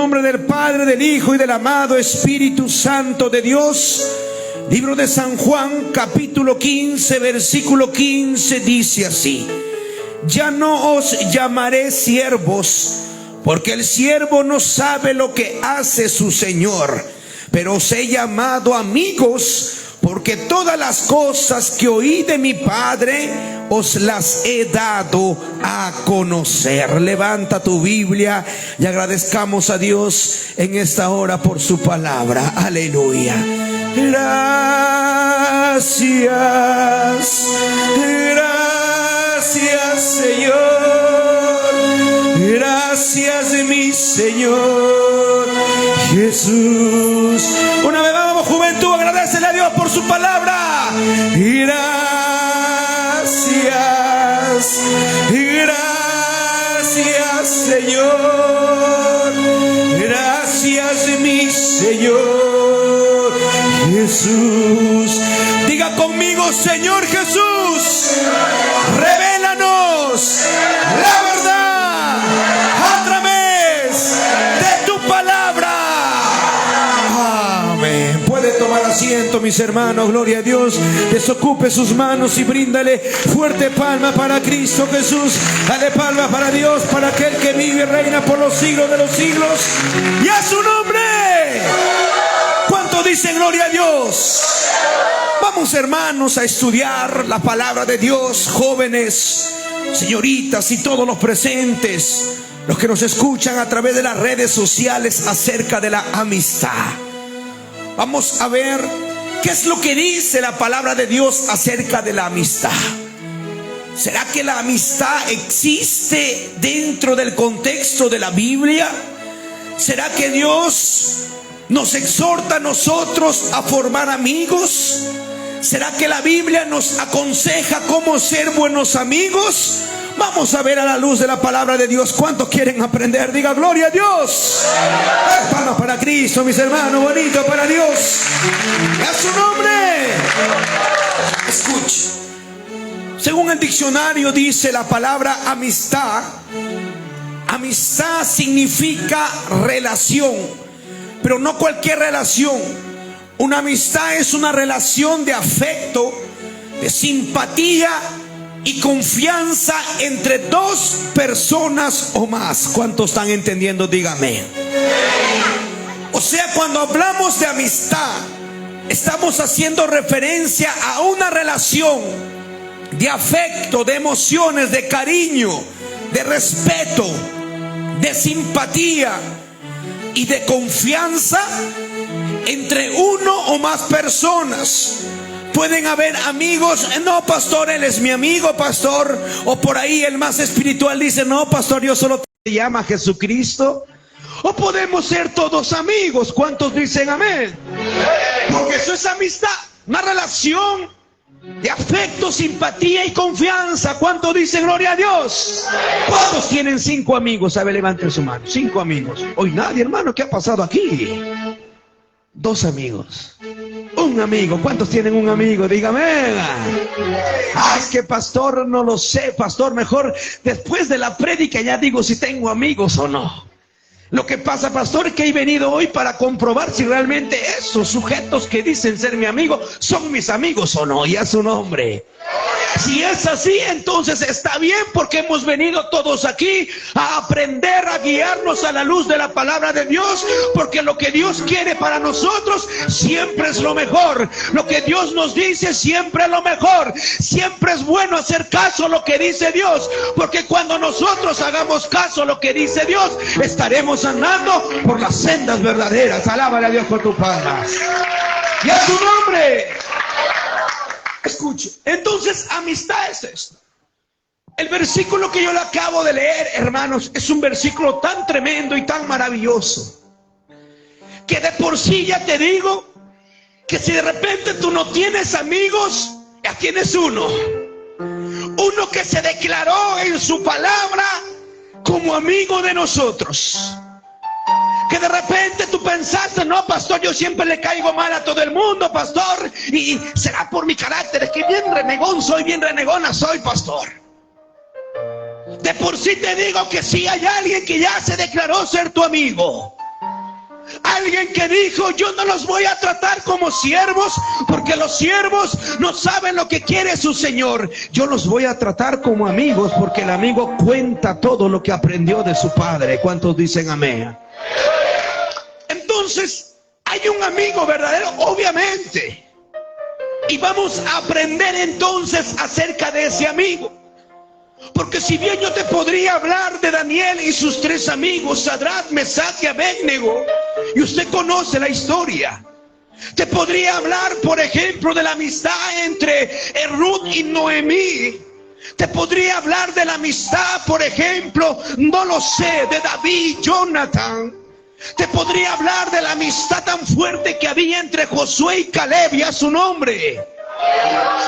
En nombre del Padre, del Hijo y del amado Espíritu Santo de Dios. Libro de San Juan, capítulo 15, versículo 15, dice así: ya no os llamaré siervos, porque el siervo no sabe lo que hace su Señor, pero os he llamado amigos, porque todas las cosas que oí de mi Padre os las he dado a conocer. Levanta tu Biblia y agradezcamos a Dios en esta hora por su palabra. Aleluya. Gracias, gracias Señor, gracias mi Señor Jesús. Una vez vamos, juventud, agradecele a Dios por su palabra. Gracias, gracias Señor, gracias mi Señor Jesús. Diga conmigo: Señor Jesús, revélanos la verdad a través de tu palabra. Amén. Puede tomar asiento, mis hermanos. Gloria a Dios. Desocupe sus manos y bríndale fuerte palma para Cristo Jesús. Dale palma para Dios, para aquel que vive y reina por los siglos de los siglos. Y a su nombre. ¿Cuánto dicen gloria a Dios? Vamos, hermanos, a estudiar la palabra de Dios. Jóvenes, señoritas y todos los presentes, los que nos escuchan a través de las redes sociales, acerca de la amistad. Vamos a ver qué es lo que dice la palabra de Dios acerca de la amistad. ¿Será que la amistad existe dentro del contexto de la Biblia? ¿Será que Dios nos exhorta a nosotros a formar amigos? ¿Será que la Biblia nos aconseja cómo ser buenos amigos? Vamos a ver a la luz de la palabra de Dios. ¿Cuántos quieren aprender? Diga gloria a Dios. Palmas para Cristo, mis hermanos. Bonito para Dios. Y a su nombre. Escuche. Según el diccionario dice la palabra amistad. Amistad significa relación, pero no cualquier relación. Una amistad es una relación de afecto, de simpatía y confianza entre dos personas o más. ¿Cuántos están entendiendo? Dígame. O sea, cuando hablamos de amistad, estamos haciendo referencia a una relación de afecto, de emociones, de cariño, de respeto, de simpatía y de confianza entre uno o más personas. Pueden haber amigos: no, pastor, él es mi amigo, pastor. O por ahí el más espiritual dice: no, pastor, yo solo te llamo a Jesucristo. O podemos ser todos amigos. ¿Cuántos dicen amén? Porque eso es amistad, una relación de afecto, simpatía y confianza. ¿Cuántos dicen gloria a Dios? ¿Cuántos tienen 5 amigos? A ver, levanten su mano. 5 amigos. Hoy nadie, hermano. ¿Qué ha pasado aquí? 2 amigos. 1 amigo. ¿Cuántos tienen un amigo? Dígame. Es que pastor, no lo sé, pastor. Mejor después de la prédica ya digo si tengo amigos o no. Lo que pasa, pastor, es que he venido hoy para comprobar si realmente esos sujetos que dicen ser mi amigo son mis amigos o no. Y a su nombre. Si es así, entonces está bien, porque hemos venido todos aquí a aprender, a guiarnos a la luz de la palabra de Dios, porque lo que Dios quiere para nosotros siempre es lo mejor. Lo que Dios nos dice siempre es lo mejor. Siempre es bueno hacer caso a lo que dice Dios, porque cuando nosotros hagamos caso a lo que dice Dios, estaremos andando por las sendas verdaderas. Alábale a Dios por tu palabra. Y a su nombre. Escuche, entonces amistad es esto. El versículo que yo le acabo de leer, hermanos, es un versículo tan tremendo y tan maravilloso, que de por sí ya te digo que si de repente tú no tienes amigos, ya tienes uno que se declaró en su palabra como amigo de nosotros. Que de repente tú pensaste: no, pastor, yo siempre le caigo mal a todo el mundo, pastor, y será por mi carácter, es que bien renegón soy, bien renegona soy, pastor. De por sí te digo que si hay alguien que ya se declaró ser tu amigo, Alguien que dijo: yo no los voy a tratar como siervos, porque los siervos no saben lo que quiere su Señor. Yo los voy a tratar como amigos, porque el amigo cuenta todo lo que aprendió de su padre. ¿Cuántos dicen amén? Entonces, hay un amigo verdadero, obviamente. Y vamos a aprender entonces acerca de ese amigo. Porque si bien yo te podría hablar de Daniel y sus 3 amigos, Sadrach, Mesach y Abednego, y usted conoce la historia. Te podría hablar, por ejemplo, de la amistad entre Ruth y Noemí. Te podría hablar de la amistad, por ejemplo, no lo sé, de David y Jonathan. Te podría hablar de la amistad tan fuerte que había entre Josué y Caleb, y a su nombre.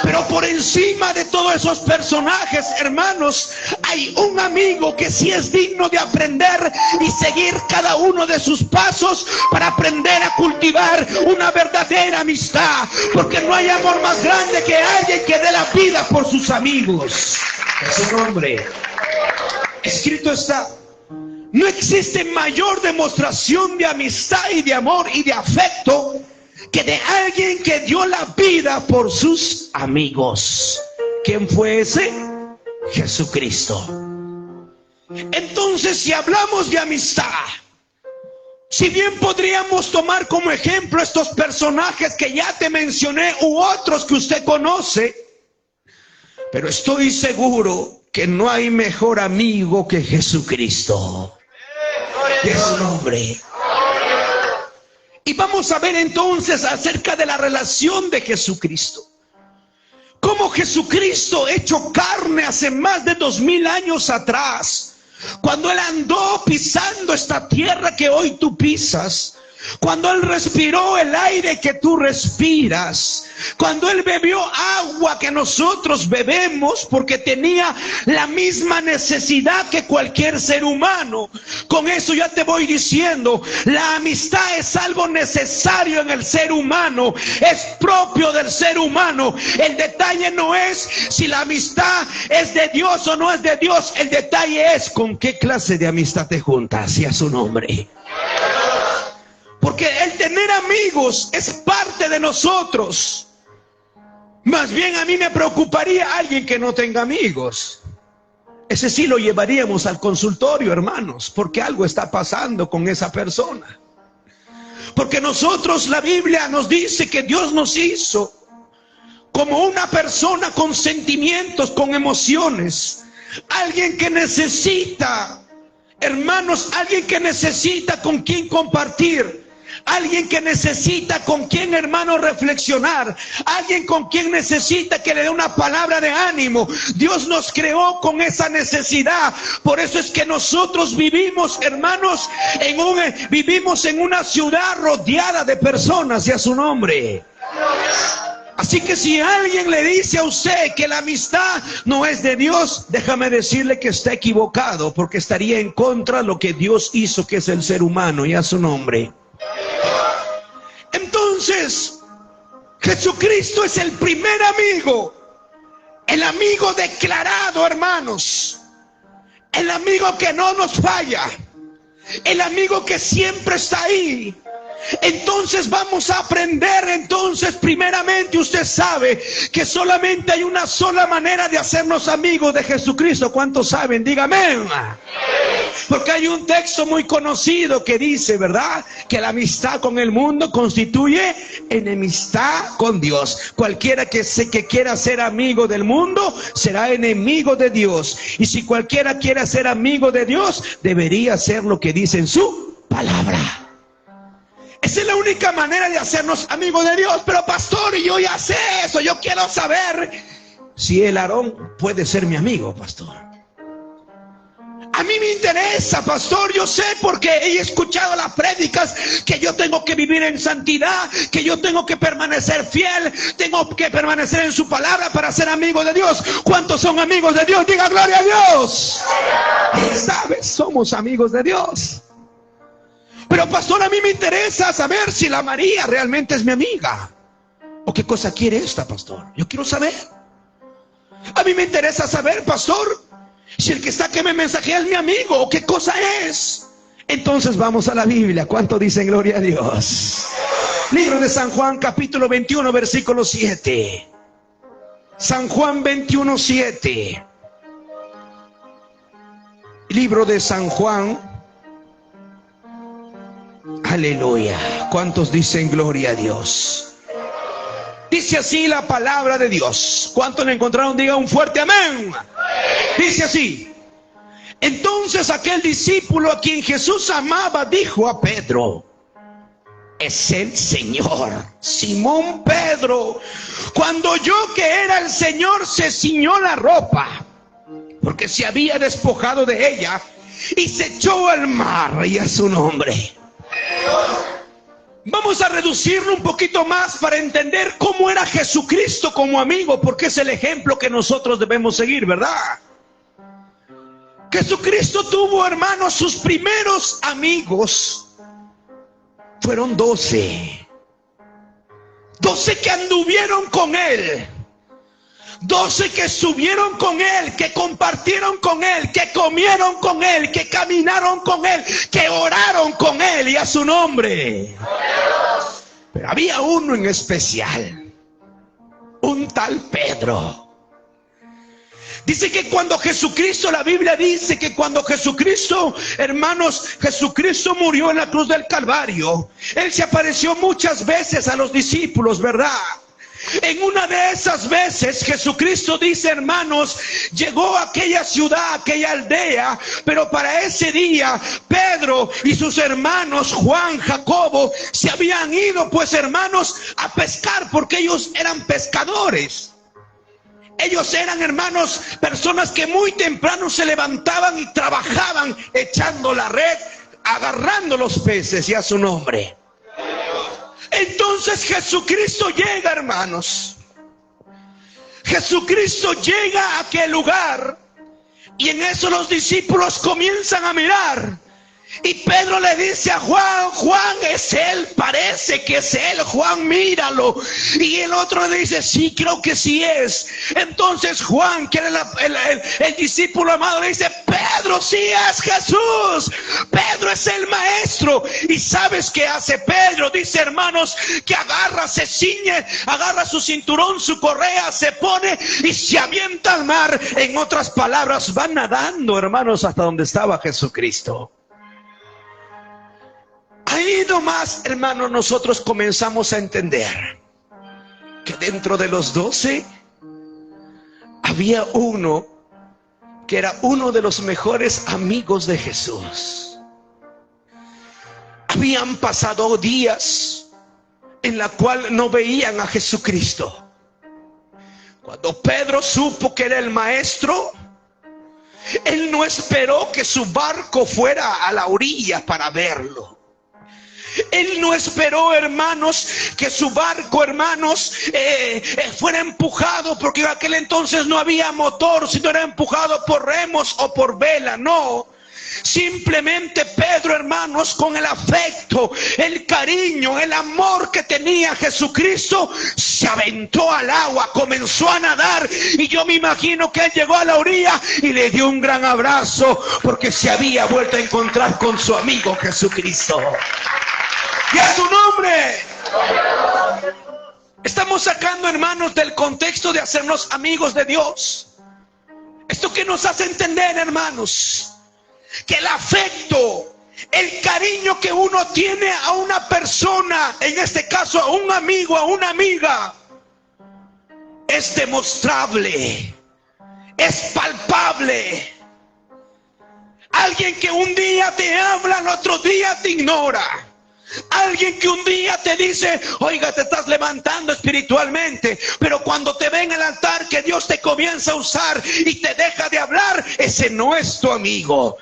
Pero por encima de todos esos personajes, hermanos, hay un amigo que sí es digno de aprender y seguir cada uno de sus pasos para aprender a cultivar una verdadera amistad. Porque no hay amor más grande que alguien que dé la vida por sus amigos. Es su nombre. Escrito está: no existe mayor demostración de amistad y de amor y de afecto que de alguien que dio la vida por sus amigos. ¿Quién fue ese? Jesucristo. Entonces, si hablamos de amistad, si bien podríamos tomar como ejemplo estos personajes que ya te mencioné u otros que usted conoce, pero estoy seguro que no hay mejor amigo que Jesucristo. Es su nombre. Y vamos a ver entonces acerca de la relación de Jesucristo. Cómo Jesucristo, hecho carne hace más de 2000 años atrás, cuando Él andó pisando esta tierra que hoy tú pisas, cuando Él respiró el aire que tú respiras, cuando Él bebió agua que nosotros bebemos, porque tenía la misma necesidad que cualquier ser humano. Con eso ya te voy diciendo, la amistad es algo necesario en el ser humano, es propio del ser humano. El detalle no es si la amistad es de Dios o no es de Dios, el detalle es con qué clase de amistad te juntas, y a su nombre. Porque el tener amigos es parte de nosotros. Más bien a mí me preocuparía alguien que no tenga amigos. Ese sí lo llevaríamos al consultorio, hermanos, porque algo está pasando con esa persona. Porque nosotros, la Biblia nos dice que Dios nos hizo como una persona con sentimientos, con emociones. Alguien que necesita, hermanos, alguien que necesita con quien compartir. Alguien que necesita con quien, hermano, reflexionar. Alguien con quien necesita que le dé una palabra de ánimo. Dios nos creó con esa necesidad. Por eso es que nosotros vivimos, hermanos, vivimos en una ciudad rodeada de personas, y a su nombre. Así que si alguien le dice a usted que la amistad no es de Dios, déjame decirle que está equivocado, porque estaría en contra de lo que Dios hizo, que es el ser humano, y a su nombre. Entonces, Jesucristo es el primer amigo, el amigo declarado, hermanos, el amigo que no nos falla, el amigo que siempre está ahí. Entonces vamos a aprender, entonces primeramente usted sabe que solamente hay una sola manera de hacernos amigos de Jesucristo. ¿Cuántos saben? Dígame. Porque hay un texto muy conocido que dice, ¿verdad?, que la amistad con el mundo constituye enemistad con Dios. Cualquiera que quiera ser amigo del mundo será enemigo de Dios. Y si cualquiera quiere ser amigo de Dios, debería hacer lo que dice en su palabra. Esa es la única manera de hacernos amigos de Dios. Pero pastor, yo ya sé eso. Yo quiero saber si el Aarón puede ser mi amigo, pastor. A mí me interesa, pastor, yo sé, porque he escuchado las prédicas que yo tengo que vivir en santidad, que yo tengo que permanecer fiel, tengo que permanecer en su palabra para ser amigo de Dios. ¿Cuántos son amigos de Dios? Diga gloria a Dios. ¿Sabes? Somos amigos de Dios. Pero pastor, a mí me interesa saber si la María realmente es mi amiga. ¿O qué cosa quiere esta, pastor? Yo quiero saber. A mí me interesa saber, pastor, si el que está que me mensajea es mi amigo, o qué cosa es. Entonces vamos a la Biblia. ¿Cuánto dicen gloria a Dios? Libro de San Juan, capítulo 21, versículo 7. San Juan 21, 7. Libro de San Juan. Aleluya. ¿Cuántos dicen gloria a Dios? Dice así la palabra de Dios. ¿Cuántos le encontraron? Diga un fuerte amén. Dice así: entonces aquel discípulo a quien Jesús amaba dijo a Pedro: es el Señor. Simón Pedro, cuando oyó que era el Señor, se ciñó la ropa, porque se había despojado de ella, y se echó al mar. Y a su nombre. Vamos a reducirlo un poquito más para entender cómo era Jesucristo como amigo, porque es el ejemplo que nosotros debemos seguir, ¿verdad? Jesucristo tuvo, hermanos, sus primeros amigos fueron 12. 12 que anduvieron con él. 12 que estuvieron con él, que compartieron con él, que comieron con él, que caminaron con él, que oraron con él, y a su nombre. Pero había uno en especial, un tal Pedro. Dice que cuando Jesucristo, la Biblia dice que cuando Jesucristo, hermanos, Jesucristo murió en la cruz del Calvario, Él se apareció muchas veces a los discípulos, ¿verdad? En una de esas veces Jesucristo, dice, hermanos, llegó a aquella ciudad, a aquella aldea, pero para ese día Pedro y sus hermanos Juan, Jacobo, se habían ido, pues, hermanos, a pescar, porque ellos eran pescadores. Ellos eran, hermanos, personas que muy temprano se levantaban y trabajaban echando la red, agarrando los peces, y a su nombre. Entonces Jesucristo llega, hermanos. Jesucristo llega a aquel lugar, y en eso los discípulos comienzan a mirar. Y Pedro le dice a Juan: Juan, es él, parece que es él, Juan, míralo. Y el otro le dice: sí, creo que sí es. Entonces Juan, que era el discípulo amado, le dice: Pedro, sí es Jesús, Pedro es el maestro. Y ¿sabes qué hace Pedro? Dice, hermanos, que agarra, se ciñe, agarra su cinturón, su correa, se pone y se avienta al mar. En otras palabras, va nadando, hermanos, hasta donde estaba Jesucristo. Ahí nomás, hermanos, nosotros comenzamos a entender que dentro de los 12 había uno que era uno de los mejores amigos de Jesús. Habían pasado días en la cual no veían a Jesucristo. Cuando Pedro supo que era el maestro, él no esperó que su barco fuera a la orilla para verlo. Él no esperó, hermanos, que su barco, hermanos, fuera empujado, porque en aquel entonces no había motor, sino era empujado por remos o por vela. No, simplemente Pedro, hermanos, con el afecto, el cariño, el amor que tenía Jesucristo, se aventó al agua, comenzó a nadar. Y yo me imagino que él llegó a la orilla y le dio un gran abrazo, porque se había vuelto a encontrar con su amigo Jesucristo. ¡Y a su nombre! Estamos sacando, hermanos, del contexto de hacernos amigos de Dios. Esto que nos hace entender, hermanos, que el afecto, el cariño que uno tiene a una persona, en este caso a un amigo, a una amiga, es demostrable, es palpable. Alguien que un día te habla, al otro día te ignora. Alguien que un día te dice: oiga, te estás levantando espiritualmente, pero cuando te ve en el altar, que Dios te comienza a usar y te deja de hablar, ese no es tu amigo.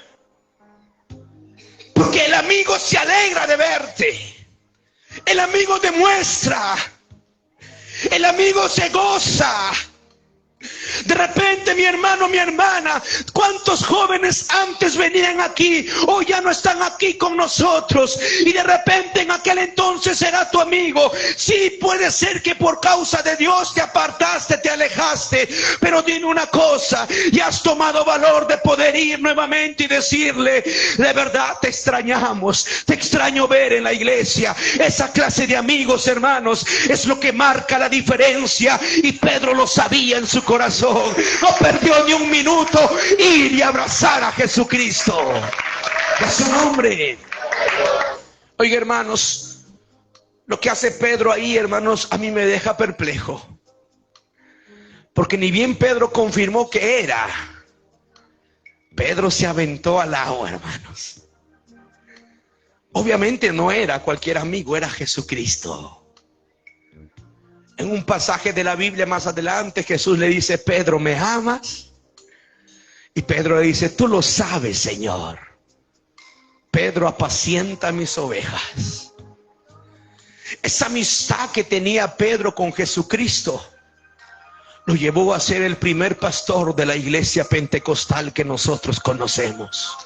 Porque el amigo se alegra de verte, el amigo demuestra, el amigo se goza. De repente, mi hermano, mi hermana, ¿cuántos jóvenes antes venían aquí, hoy ya no están aquí con nosotros? Y de repente en aquel entonces era tu amigo. Sí, puede ser que por causa de Dios te apartaste, te alejaste, pero dime una cosa, y has tomado valor de poder ir nuevamente y decirle: de verdad te extrañamos, te extraño ver en la iglesia. Esa clase de amigos, hermanos, es lo que marca la diferencia, y Pedro lo sabía en su corazón. No perdió ni un minuto ir y abrazar a Jesucristo. A su nombre. Oiga, hermanos, lo que hace Pedro ahí, hermanos, a mí me deja perplejo, porque ni bien Pedro confirmó que era, Pedro se aventó al agua, hermanos. Obviamente no era cualquier amigo, era Jesucristo. En un pasaje de la Biblia más adelante, Jesús le dice: Pedro, ¿me amas? Y Pedro le dice: tú lo sabes, Señor. Pedro, apacienta mis ovejas. Esa amistad que tenía Pedro con Jesucristo lo llevó a ser el primer pastor de la iglesia pentecostal que nosotros conocemos.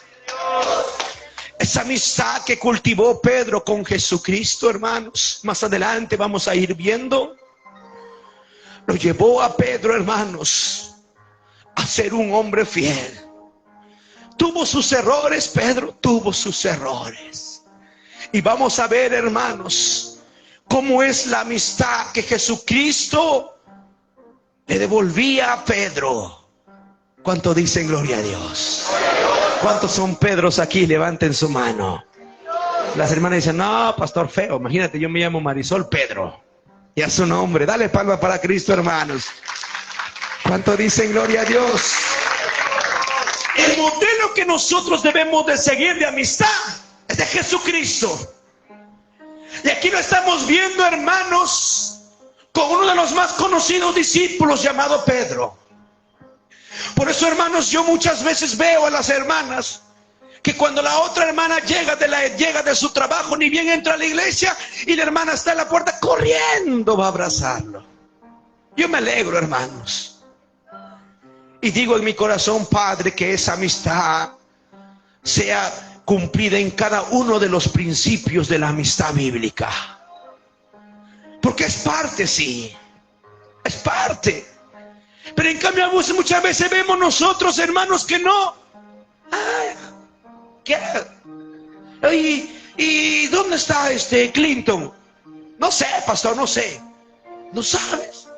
Esa amistad que cultivó Pedro con Jesucristo, hermanos, más adelante vamos a ir viendo, lo llevó a Pedro, hermanos, a ser un hombre fiel. Tuvo sus errores, Pedro tuvo sus errores. Y vamos a ver, hermanos, cómo es la amistad que Jesucristo le devolvía a Pedro. ¿Cuánto dicen gloria a Dios? ¿Cuántos son Pedros aquí? Levanten su mano. Las hermanas dicen: no, pastor feo, imagínate, yo me llamo Marisol Pedro. Y a su nombre, dale palma para Cristo, hermanos. ¿Cuánto dicen gloria a Dios? El modelo que nosotros debemos de seguir de amistad es de Jesucristo. Y aquí lo estamos viendo, hermanos, con uno de los más conocidos discípulos llamado Pedro. Por eso, hermanos, yo muchas veces veo a las hermanas que cuando la otra hermana llega de su trabajo, ni bien entra a la iglesia, y la hermana está en la puerta, corriendo va a abrazarlo. Yo me alegro, hermanos, y digo en mi corazón: Padre, que esa amistad sea cumplida en cada uno de los principios de la amistad bíblica. Porque es parte, sí, es parte. Pero en cambio muchas veces vemos nosotros, hermanos, que no. ¿Qué? ¿Y dónde está Clinton? No sé, pastor, no sé. ¿No sabes?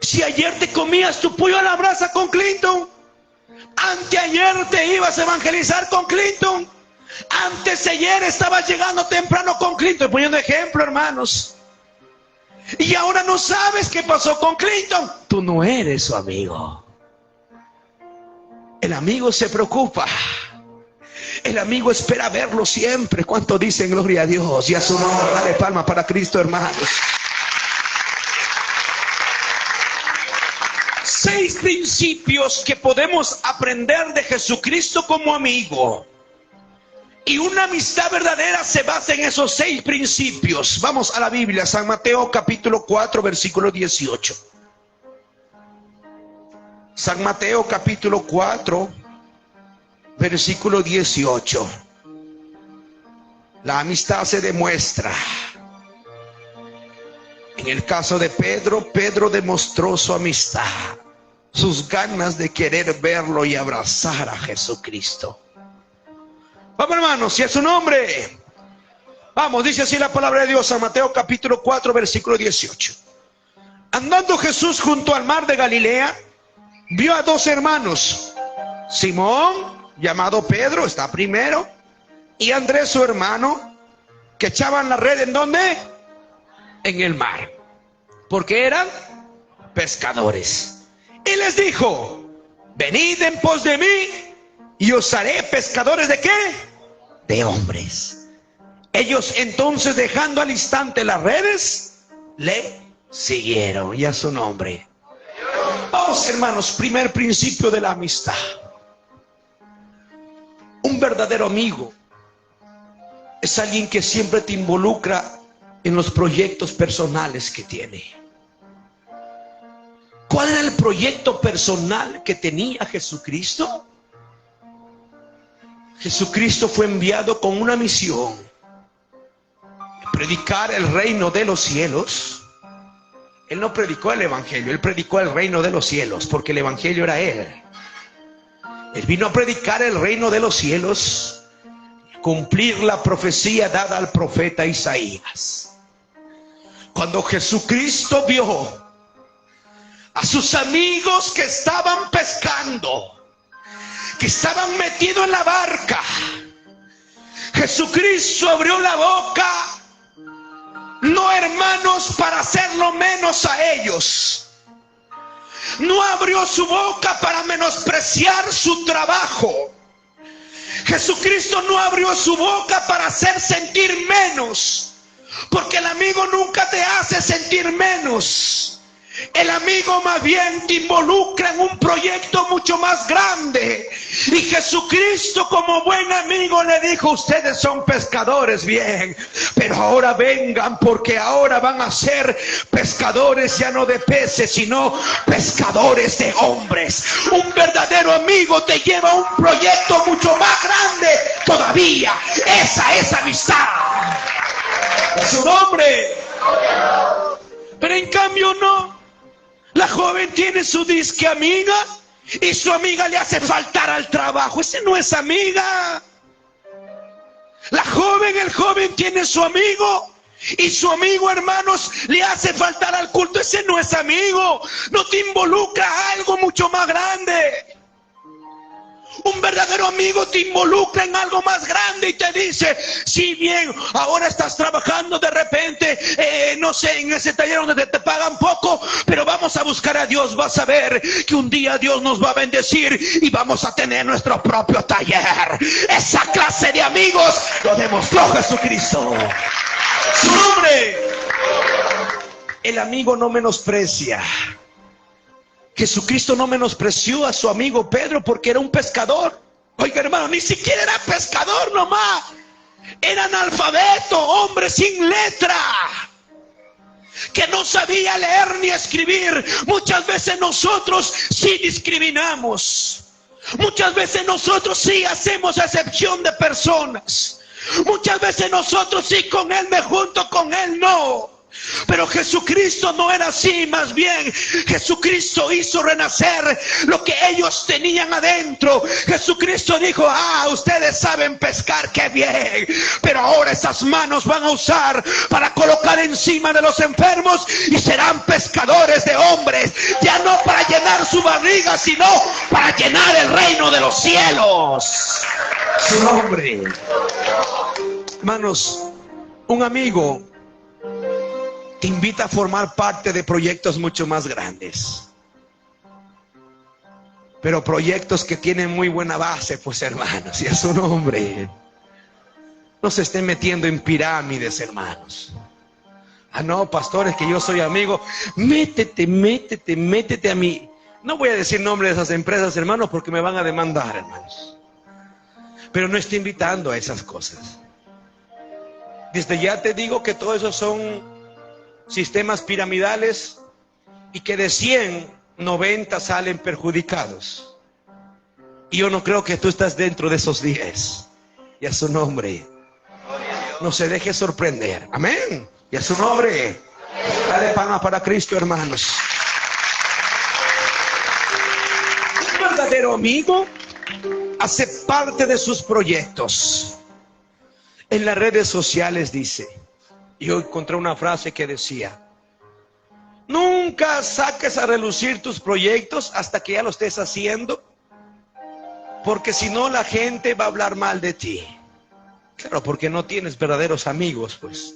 Si ayer te comías tu pollo a la brasa con Clinton, anteayer te ibas a evangelizar con Clinton, antes de ayer estabas llegando temprano con Clinton, poniendo ejemplo, hermanos, y ahora no sabes qué pasó con Clinton. Tú no eres su amigo. El amigo se preocupa. El amigo espera verlo siempre. ¿Cuánto dicen gloria a Dios? Y a su nombre, dale palma para Cristo, hermanos. 6 principios que podemos aprender de Jesucristo como amigo. Y una amistad verdadera se basa en esos 6 principios. Vamos a la Biblia, San Mateo capítulo 4, versículo 18. San Mateo capítulo 4, versículo 18. La amistad se demuestra. En el caso de Pedro, Pedro demostró su amistad, sus ganas de querer verlo y abrazar a Jesucristo. Vamos, hermanos, y a su nombre. Vamos, dice así la palabra de Dios, San Mateo capítulo 4, versículo 18. Andando Jesús junto al mar de Galilea, vio a 2 hermanos, Simón, llamado Pedro, está primero, y Andrés su hermano, que echaban la red, ¿en dónde? En el mar, porque eran pescadores. Y les dijo: venid en pos de mí, y os haré pescadores ¿de qué? De hombres. Ellos entonces, dejando al instante las redes, le siguieron. Y a su nombre. Vamos, hermanos, primer principio de la amistad. Un verdadero amigo es alguien que siempre te involucra en los proyectos personales que tiene. ¿Cuál era el proyecto personal que tenía Jesucristo? Jesucristo fue enviado con una misión: predicar el reino de los cielos. Él no predicó el evangelio, él predicó el reino de los cielos, porque el evangelio era él. Él vino a predicar el reino de los cielos, cumplir la profecía dada al profeta Isaías. Cuando Jesucristo vio a sus amigos que estaban pescando, que estaban metidos en la barca, Jesucristo abrió la boca, no, hermanos, para hacerlo menos a ellos. No abrió su boca para menospreciar su trabajo. Jesucristo no abrió su boca para hacer sentir menos, porque el amigo nunca te hace sentir menos. El amigo más bien te involucra en un proyecto mucho más grande. Y Jesucristo, como buen amigo, le dijo: ustedes son pescadores, bien, pero ahora vengan, porque ahora van a ser pescadores ya no de peces, sino pescadores de hombres. Un verdadero amigo te lleva a un proyecto mucho más grande todavía. Esa es amistad. Es su nombre. Pero en cambio no. La joven tiene su disque amiga y su amiga le hace faltar al trabajo. Ese no es amiga. El joven tiene su amigo y su amigo, hermanos, le hace faltar al culto. Ese no es amigo. No te involucra a algo mucho más grande. Un verdadero amigo te involucra en algo más grande y te dice: si bien ahora estás trabajando de repente, no sé, en ese taller donde te pagan poco, pero vamos a buscar a Dios. Vas a ver que un día Dios nos va a bendecir y vamos a tener nuestro propio taller. Esa clase de amigos lo demostró Jesucristo. Su nombre. El amigo no menosprecia. Jesucristo no menospreció a su amigo Pedro porque era un pescador. Oiga, hermano, ni siquiera era pescador nomás. Era analfabeto, hombre sin letra, que no sabía leer ni escribir. Muchas veces nosotros sí discriminamos. Muchas veces nosotros sí hacemos excepción de personas. Muchas veces nosotros sí, con él me junto, con él no. Pero Jesucristo no era así. Más bien, Jesucristo hizo renacer lo que ellos tenían adentro. Jesucristo dijo: ustedes saben pescar, qué bien, pero ahora esas manos van a usar para colocar encima de los enfermos y serán pescadores de hombres. Ya no para llenar su barriga, sino para llenar el reino de los cielos. Su nombre. Hermanos, un amigo te invita a formar parte de proyectos mucho más grandes, pero proyectos que tienen muy buena base, pues, hermanos, y a su nombre. No se estén metiendo en pirámides, hermanos. No, pastores, que yo soy amigo. Métete a mí. No voy a decir nombre de esas empresas, hermanos, porque me van a demandar, hermanos. Pero no estoy invitando a esas cosas. Desde ya te digo que todo eso son sistemas piramidales y que de 100, 90 salen perjudicados. Y yo no creo que tú estás dentro de esos 10. Y a su nombre. No se deje sorprender. Amén. Y a su nombre. Dale palmas para Cristo, hermanos. Un verdadero amigo hace parte de sus proyectos. En las redes sociales dice, yo encontré una frase que decía: nunca saques a relucir tus proyectos hasta que ya lo estés haciendo, porque si no la gente va a hablar mal de ti. Claro, porque no tienes verdaderos amigos, pues.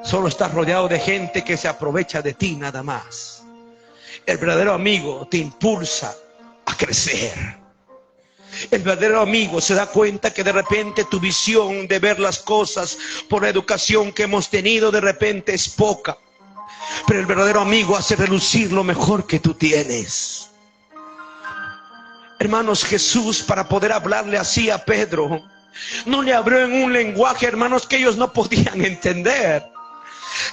Solo estás rodeado de gente que se aprovecha de ti nada más. El verdadero amigo te impulsa a crecer. El verdadero amigo se da cuenta que de repente tu visión de ver las cosas por la educación que hemos tenido de repente es poca. Pero el verdadero amigo hace relucir lo mejor que tú tienes. Hermanos, Jesús, para poder hablarle así a Pedro, no le habló en un lenguaje, hermanos, que ellos no podían entender.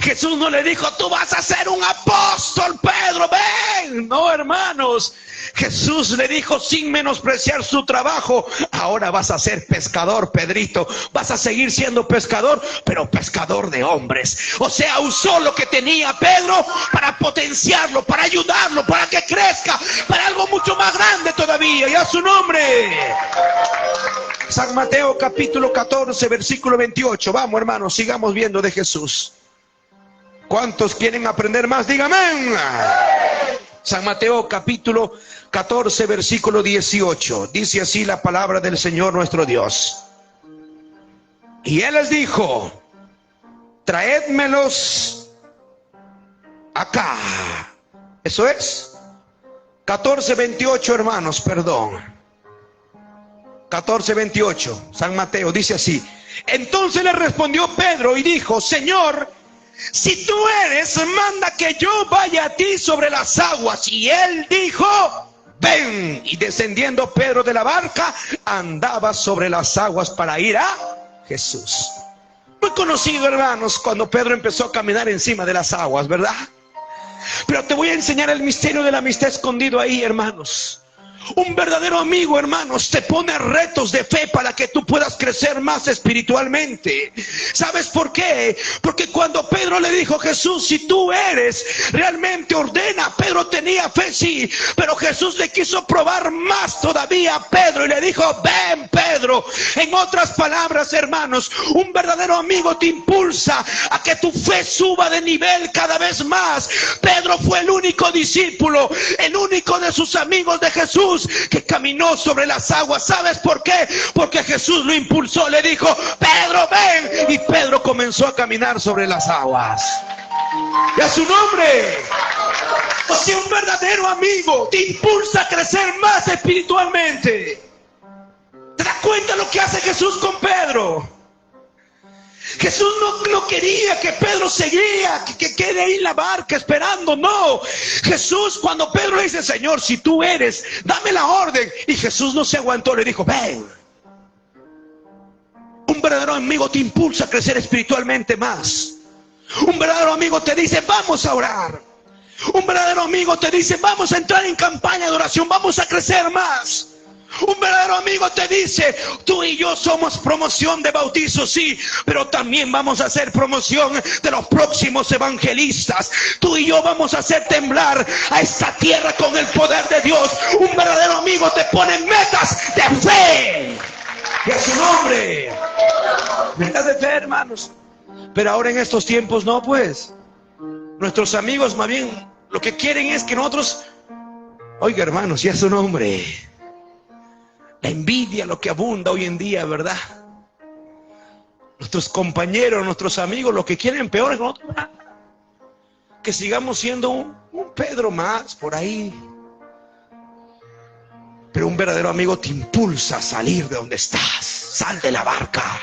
Jesús no le dijo: tú vas a ser un apóstol, Pedro, ven. No, hermanos. Jesús le dijo, sin menospreciar su trabajo: ahora vas a ser pescador, Pedrito. Vas a seguir siendo pescador, pero pescador de hombres. O sea, usó lo que tenía Pedro para potenciarlo, para ayudarlo, para que crezca, para algo mucho más grande todavía. Y a su nombre. San Mateo capítulo 14, versículo 28. Vamos, hermanos, sigamos viendo de Jesús. ¿Cuántos quieren aprender más? Dígame. San Mateo capítulo 14, versículo 18. Dice así la palabra del Señor nuestro Dios. Y Él les dijo: traédmelos acá. Eso es 14, 28, hermanos, perdón. 14, 28, San Mateo, dice así. Entonces le respondió Pedro y dijo: Señor, si tú eres, manda que yo vaya a ti sobre las aguas. Y él dijo: ven. Y descendiendo Pedro de la barca, andaba sobre las aguas para ir a Jesús. Muy conocido, hermanos, cuando Pedro empezó a caminar encima de las aguas, ¿verdad? Pero te voy a enseñar el misterio de la amistad escondido ahí, hermanos. Un verdadero amigo, hermanos, te pone retos de fe para que tú puedas crecer más espiritualmente. ¿Sabes por qué? Porque cuando Pedro le dijo: Jesús, si tú eres, realmente ordena. Pedro tenía fe, sí, pero Jesús le quiso probar más todavía a Pedro y le dijo: ven, Pedro. En otras palabras, hermanos, un verdadero amigo te impulsa a que tu fe suba de nivel cada vez más. Pedro fue el único discípulo, el único de sus amigos de Jesús que caminó sobre las aguas. ¿Sabes por qué? Porque Jesús lo impulsó, le dijo: Pedro, ven. Y Pedro comenzó a caminar sobre las aguas. Y a su nombre. O sea, un verdadero amigo te impulsa a crecer más espiritualmente. ¿Te das cuenta lo que hace Jesús con Pedro? Jesús no quería que Pedro seguía, que quede ahí en la barca esperando. No, Jesús, cuando Pedro le dice: Señor, si tú eres, dame la orden. Y Jesús no se aguantó, le dijo: ven. Un verdadero amigo te impulsa a crecer espiritualmente más. Un verdadero amigo te dice: vamos a orar. Un verdadero amigo te dice: vamos a entrar en campaña de oración, vamos a crecer más. Un verdadero amigo te dice: tú y yo somos promoción de bautizo, sí, pero también vamos a hacer promoción de los próximos evangelistas. Tú y yo vamos a hacer temblar a esta tierra con el poder de Dios. Un verdadero amigo te pone metas de fe. Y a su nombre. Metas de fe, hermanos. Pero ahora en estos tiempos no, pues. Nuestros amigos más bien lo que quieren es que nosotros, oiga, hermanos, y a su nombre. La envidia, lo que abunda hoy en día, ¿verdad? Nuestros compañeros, nuestros amigos, lo que quieren peor es que nosotros, que sigamos siendo un Pedro más por ahí. Pero un verdadero amigo te impulsa a salir de donde estás. Sal de la barca.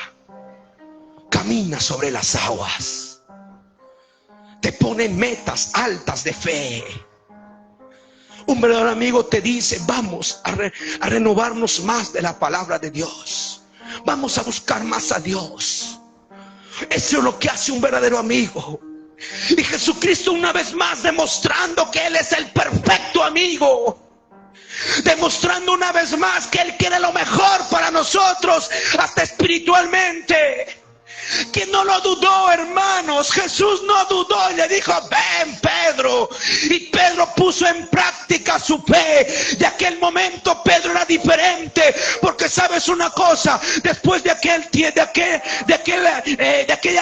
Camina sobre las aguas. Te pone metas altas de fe. Un verdadero amigo te dice: vamos a renovarnos más de la palabra de Dios. Vamos a buscar más a Dios. Eso es lo que hace un verdadero amigo. Y Jesucristo, una vez más, demostrando que Él es el perfecto amigo. Demostrando una vez más que Él quiere lo mejor para nosotros, hasta espiritualmente. Que no lo dudó, hermanos. Jesús no dudó y le dijo: ven, Pedro. Y Pedro puso en práctica su fe. De aquel momento Pedro era diferente, porque sabes una cosa, después de aquella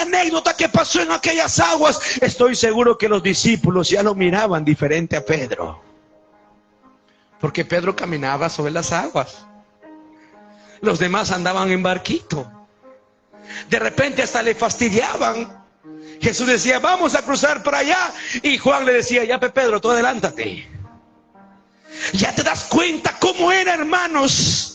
anécdota que pasó en aquellas aguas, estoy seguro que los discípulos ya lo miraban diferente a Pedro, porque Pedro caminaba sobre las aguas. Los demás andaban en barquito. De repente hasta le fastidiaban. Jesús decía: vamos a cruzar para allá. Y Juan le decía: ya, Pedro, tú adelántate. Ya te das cuenta cómo era, hermanos.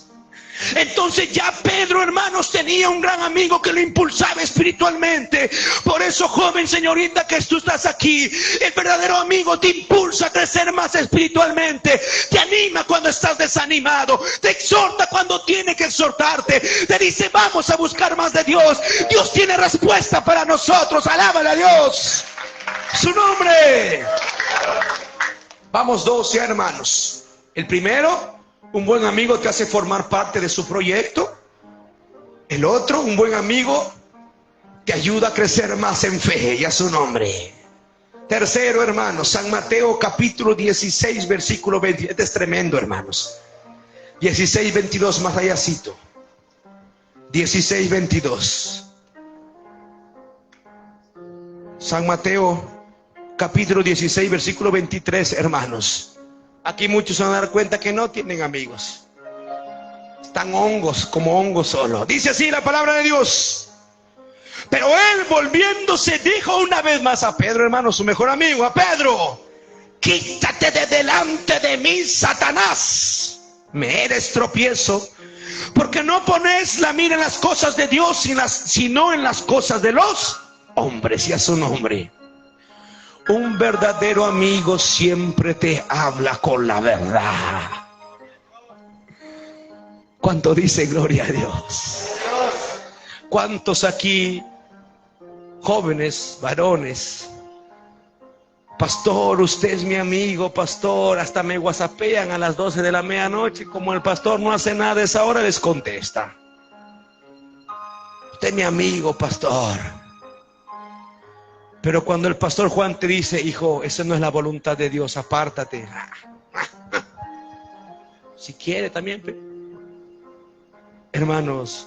Entonces ya Pedro, hermanos, tenía un gran amigo que lo impulsaba espiritualmente. Por eso, joven, señorita, que tú estás aquí, el verdadero amigo te impulsa a crecer más espiritualmente. Te anima cuando estás desanimado. Te exhorta cuando tiene que exhortarte. Te dice: vamos a buscar más de Dios. Dios tiene respuesta para nosotros. Alábale a Dios. su nombre. Vamos, 12 hermanos. El primero, un buen amigo te hace formar parte de su proyecto. El otro, un buen amigo te ayuda a crecer más en fe, y a su nombre. Tercero, hermanos, San Mateo capítulo 16, versículo 20. Este es tremendo, hermanos. 16, 22, más allá cito. 16, 22. San Mateo capítulo 16, versículo 23, hermanos. Aquí muchos se van a dar cuenta que no tienen amigos. Están hongos, como hongos solo. Dice así la palabra de Dios. Pero él, volviéndose, dijo una vez más a Pedro, hermano, su mejor amigo, a Pedro: quítate de delante de mí, Satanás. Me eres tropiezo, porque no pones la mira en las cosas de Dios, sino en las cosas de los hombres, y a su nombre. Un verdadero amigo siempre te habla con la verdad. ¿Cuánto dice gloria a Dios? ¿Cuántos aquí, jóvenes, varones? Pastor, usted es mi amigo, pastor. Hasta me whatsappean a las 12 de la medianoche. Como el pastor no hace nada a esa hora, les contesta: usted es mi amigo, pastor. Pero cuando el pastor Juan te dice: hijo, esa no es la voluntad de Dios, apártate. Si quiere también. Hermanos,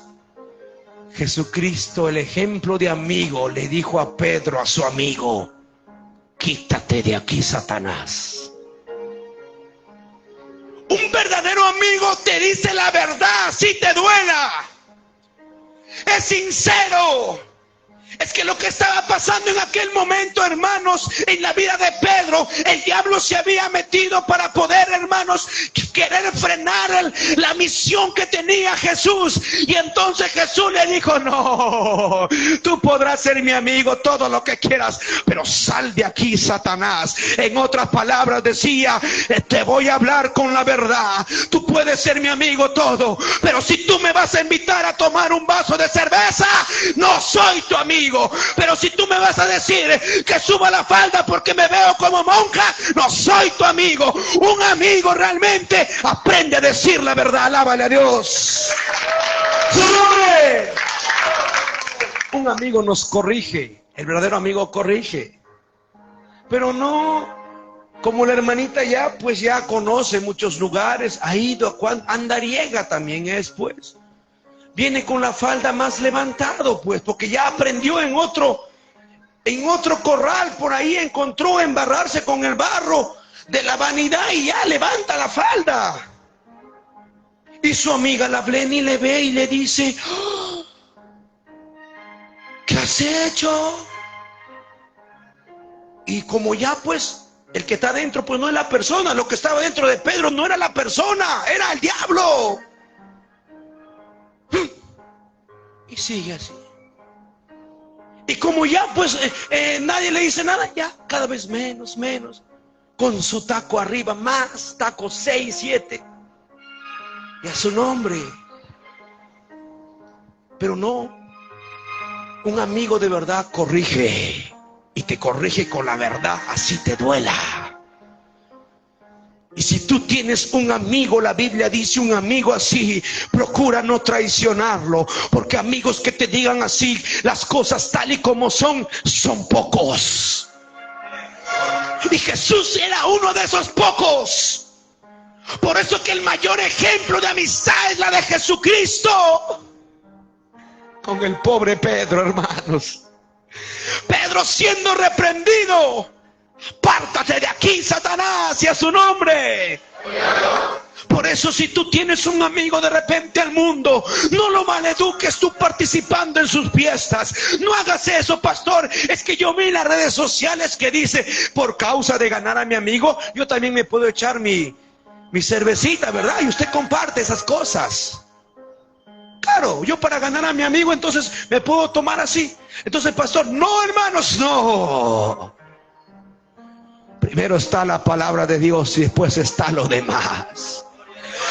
Jesucristo, el ejemplo de amigo, le dijo a Pedro, a su amigo: quítate de aquí, Satanás. Un verdadero amigo te dice la verdad, si te duela. Es sincero. Es que lo que estaba pasando en aquel momento, hermanos, en la vida de Pedro, el diablo se había metido para poder, hermanos, querer frenar la misión que tenía Jesús. Y entonces Jesús le dijo: no, tú podrás ser mi amigo todo lo que quieras, pero sal de aquí, Satanás. En otras palabras decía: te voy a hablar con la verdad. Tú puedes ser mi amigo todo, pero si tú me vas a invitar a tomar un vaso de cerveza, no soy tu amigo. Pero si tú me vas a decir que suba la falda porque me veo como monja, no soy tu amigo. Un amigo realmente aprende a decir la verdad. Alábale a Dios. ¡Su nombre! Un amigo nos corrige. El verdadero amigo corrige. Pero no como la hermanita ya, pues ya conoce muchos lugares, ha ido, andariega también es, pues. Viene con la falda más levantado, pues, porque ya aprendió en otro corral por ahí, encontró embarrarse con el barro de la vanidad y ya levanta la falda. Y su amiga la Bleni le ve y le dice: ¡oh! ¿Qué has hecho? Y como ya, pues, el que está dentro, pues no es la persona. Lo que estaba dentro de Pedro no era la persona, era el diablo. Y sigue así. Y como ya pues nadie le dice nada, ya cada vez menos, con su taco arriba, más taco 6, 7, y a su nombre. Pero no, un amigo de verdad corrige, y te corrige con la verdad, así te duela. Y si tú tienes un amigo, la Biblia dice: un amigo así, procura no traicionarlo, porque amigos que te digan así las cosas tal y como son pocos. Y Jesús era uno de esos pocos. Por eso que el mayor ejemplo de amistad es la de Jesucristo con el pobre Pedro, hermanos. Pedro siendo reprendido: apártate de aquí, Satanás, y a su nombre. Por eso, si tú tienes un amigo de repente al mundo, no lo maleduques tú participando en sus fiestas. No hagas eso, pastor. Es que yo vi en las redes sociales que dice: por causa de ganar a mi amigo, yo también me puedo echar mi cervecita, ¿verdad? Y usted comparte esas cosas. Claro, yo para ganar a mi amigo, entonces me puedo tomar así. Entonces, pastor, no, hermanos, no. Primero está la palabra de Dios y después está lo demás.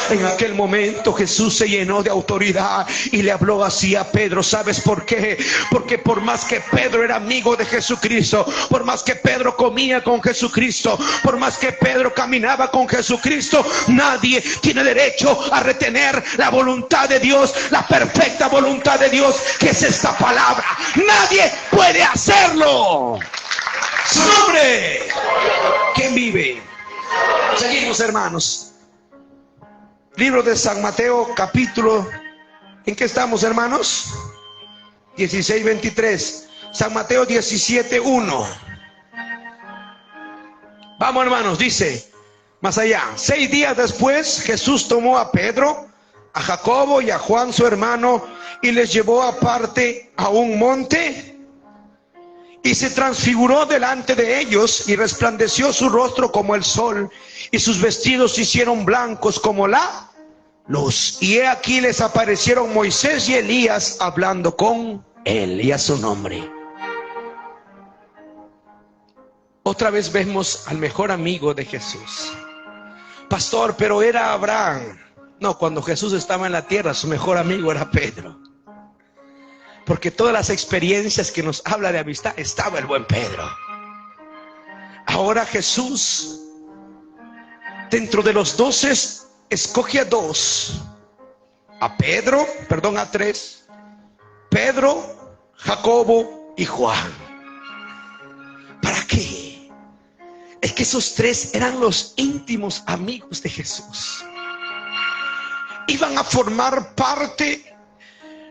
En aquel momento Jesús se llenó de autoridad y le habló así a Pedro. ¿Sabes por qué? Porque por más que Pedro era amigo de Jesucristo, por más que Pedro comía con Jesucristo, por más que Pedro caminaba con Jesucristo, nadie tiene derecho a retener la voluntad de Dios, la perfecta voluntad de Dios, que es esta palabra. Nadie puede hacerlo. Su nombre. ¿Quién vive? Seguimos, hermanos. Libro de San Mateo, capítulo, ¿en qué estamos, hermanos? 16, 23. San Mateo 17, 1. Vamos, hermanos, dice más allá. 6 días después, Jesús tomó a Pedro, a Jacobo y a Juan su hermano, y les llevó aparte a un monte, y se transfiguró delante de ellos, y resplandeció su rostro como el sol, y sus vestidos se hicieron blancos como la luz. Y he aquí les aparecieron Moisés y Elías hablando con él, y a su nombre. Otra vez vemos al mejor amigo de Jesús. Pastor, pero era Abraham. No, cuando Jesús estaba en la tierra, su mejor amigo era Pedro. Porque todas las experiencias que nos habla de amistad, estaba el buen Pedro. Ahora Jesús, dentro de los 12, escoge a 2. A tres. Pedro, Jacobo y Juan. ¿Para qué? Es que esos 3 eran los íntimos amigos de Jesús. Iban a formar parte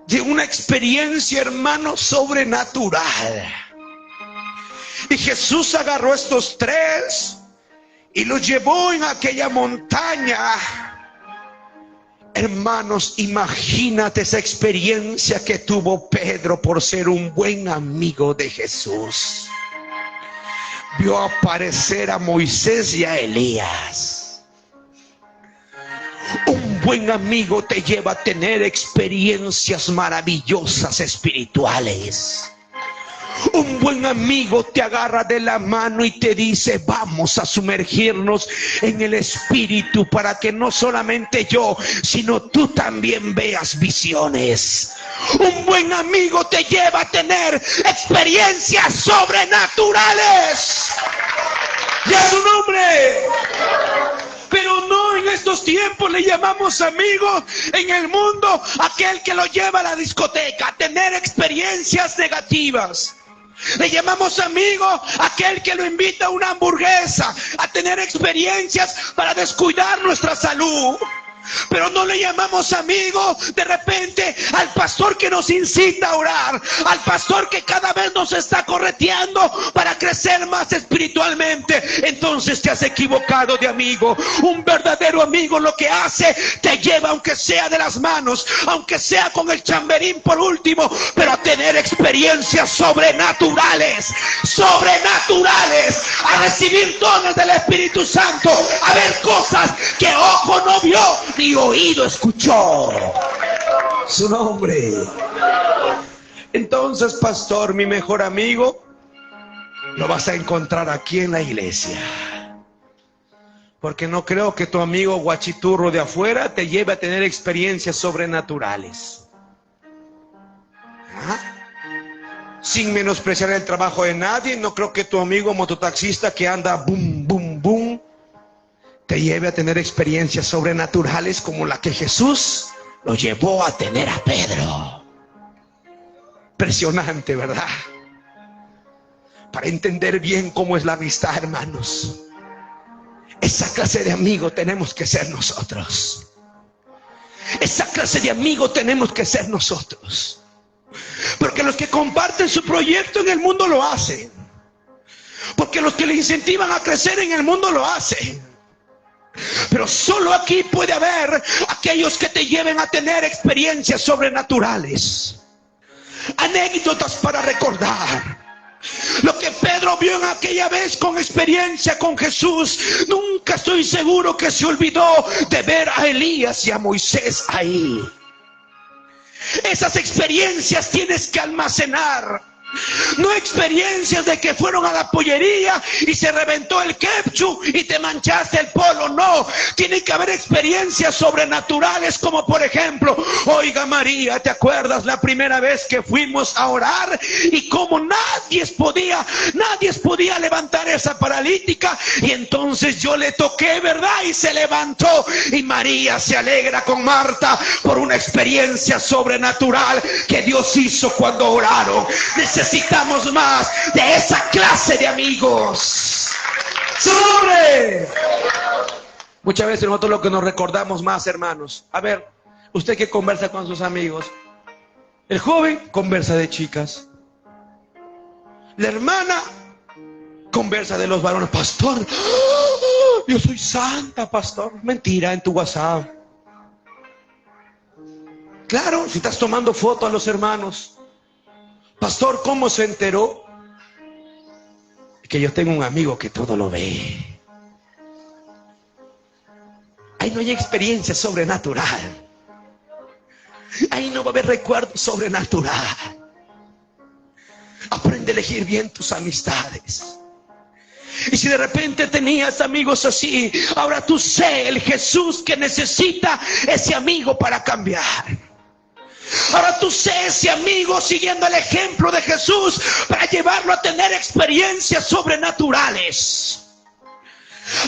de una experiencia, hermano, sobrenatural. Y Jesús agarró a estos 3 y los llevó en aquella montaña. Hermanos, imagínate esa experiencia que tuvo Pedro por ser un buen amigo de Jesús. Vio aparecer a Moisés y a Elías. Un buen amigo te lleva a tener experiencias maravillosas espirituales. Un buen amigo te agarra de la mano y te dice: vamos a sumergirnos en el Espíritu para que no solamente yo, sino tú también veas visiones. Un buen amigo te lleva a tener experiencias sobrenaturales. ¡Y a su nombre! Pero no, en estos tiempos le llamamos amigo en el mundo aquel que lo lleva a la discoteca a tener experiencias negativas. Le llamamos amigo aquel que lo invita a una hamburguesa a tener experiencias para descuidar nuestra salud. Pero no le llamamos amigo de repente al pastor que nos incita a orar, al pastor que cada vez nos está correteando para crecer más espiritualmente. Entonces te has equivocado de amigo. Un verdadero amigo lo que hace, te lleva, aunque sea de las manos, aunque sea con el chamberín por último, pero a tener experiencias sobrenaturales, a recibir dones del Espíritu Santo, a ver cosas que ojo no vio ni oído escuchó. Su nombre. Entonces, pastor, mi mejor amigo lo vas a encontrar aquí en la iglesia, porque no creo que tu amigo guachiturro de afuera te lleve a tener experiencias sobrenaturales. Sin menospreciar el trabajo de nadie, no creo que tu amigo mototaxista que anda boom, boom, boom te lleve a tener experiencias sobrenaturales como la que Jesús lo llevó a tener a Pedro. Impresionante, ¿verdad? Para entender bien cómo es la amistad, hermanos, esa clase de amigo tenemos que ser nosotros. Esa clase de amigo tenemos que ser nosotros. Porque los que comparten su proyecto en el mundo lo hacen. Porque los que le incentivan a crecer en el mundo lo hacen. Pero solo aquí puede haber aquellos que te lleven a tener experiencias sobrenaturales, anécdotas para recordar. Lo que Pedro vio en aquella vez con experiencia con Jesús, nunca estoy seguro que se olvidó de ver a Elías y a Moisés ahí. Esas experiencias tienes que almacenar. No experiencias de que fueron a la pollería y se reventó el ketchup y te manchaste el polo. No, tiene que haber experiencias sobrenaturales, como por ejemplo, oiga María, ¿te acuerdas la primera vez que fuimos a orar? Y como nadie podía levantar esa paralítica, y entonces yo le toqué, ¿verdad? Y se levantó, y María se alegra con Marta por una experiencia sobrenatural que Dios hizo cuando oraron. Necesitamos más de esa clase de amigos. ¡Su nombre! Muchas veces nosotros lo que nos recordamos más, hermanos. A ver, usted que conversa con sus amigos. El joven conversa de chicas. La hermana conversa de los varones. Pastor, yo soy santa, pastor. Mentira, en tu WhatsApp. Claro, si estás tomando foto a los hermanos. Pastor, ¿cómo se enteró? Es que yo tengo un amigo que todo lo ve. Ahí no hay experiencia sobrenatural. Ahí no va a haber recuerdo sobrenatural. Aprende a elegir bien tus amistades. Y si de repente tenías amigos así, ahora tú sé el Jesús que necesita ese amigo para cambiar. Ahora tú sé ese amigo siguiendo el ejemplo de Jesús para llevarlo a tener experiencias sobrenaturales.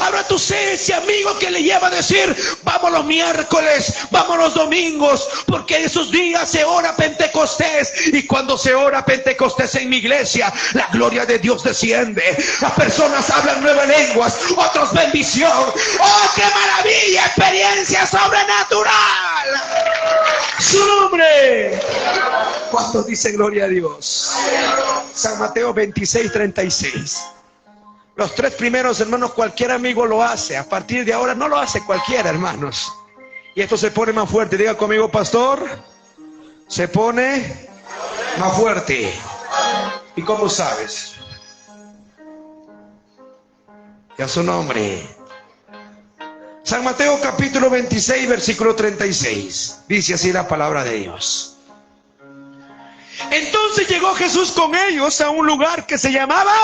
Ahora tú sé ese amigo que le lleva a decir, vamos los miércoles, vamos los domingos, porque esos días se ora Pentecostés, y cuando se ora Pentecostés en mi iglesia, la gloria de Dios desciende. Las personas hablan nuevas lenguas, otros bendición. ¡Oh, qué maravilla! Experiencia sobrenatural. ¡Su nombre! ¿Cuántos dicen gloria a Dios? San Mateo 26:36. Los 3 primeros, hermanos, cualquier amigo lo hace. A partir de ahora no lo hace cualquiera, hermanos. Y esto se pone más fuerte. Diga conmigo, pastor. Se pone más fuerte. ¿Y cómo sabes? Y a su nombre. San Mateo capítulo 26, versículo 36. Dice así la palabra de Dios. Entonces llegó Jesús con ellos a un lugar que se llamaba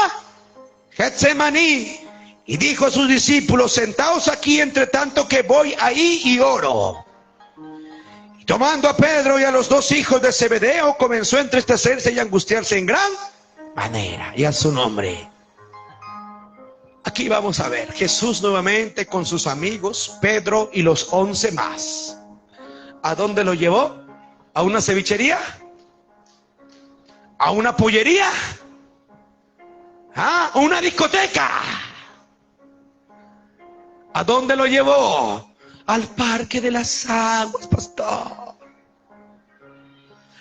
Getsemaní, y dijo a sus discípulos, sentaos aquí entre tanto que voy ahí y oro. Y tomando a Pedro y a los 2 hijos de Zebedeo, comenzó a entristecerse y a angustiarse en gran manera. Y a su nombre. Aquí vamos a ver Jesús nuevamente con sus amigos, Pedro y los 11 más. ¿A dónde lo llevó? ¿A una cevichería? ¿A una pollería? ¿Ah? ¿Una discoteca? ¿A dónde lo llevó? Al Parque de las Aguas, pastor.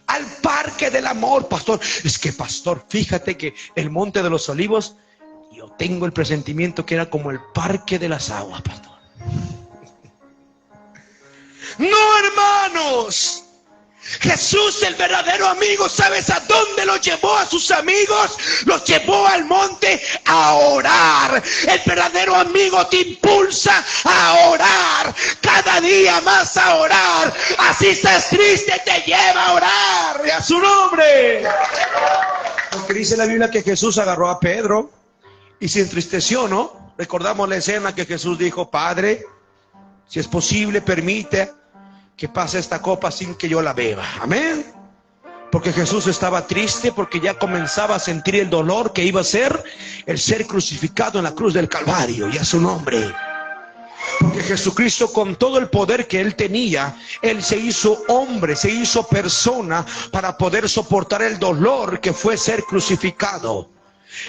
Al Parque del Amor, pastor. Es que, pastor, fíjate que el Monte de los Olivos, yo tengo el presentimiento que era como el Parque de las Aguas, pastor. No, hermanos. Jesús, el verdadero amigo, ¿sabes a dónde los llevó a sus amigos? Los llevó al monte a orar. El verdadero amigo te impulsa a orar, cada día más a orar. Así estás triste, te lleva a orar. Y a su nombre. Porque dice la Biblia que Jesús agarró a Pedro y se entristeció, ¿no? Recordamos la escena que Jesús dijo, Padre, si es posible, permite que pase esta copa sin que yo la beba. Amén. Porque Jesús estaba triste, porque ya comenzaba a sentir el dolor que iba a ser el ser crucificado en la cruz del Calvario. Y a su nombre. Porque Jesucristo, con todo el poder que Él tenía, Él se hizo hombre, se hizo persona para poder soportar el dolor que fue ser crucificado.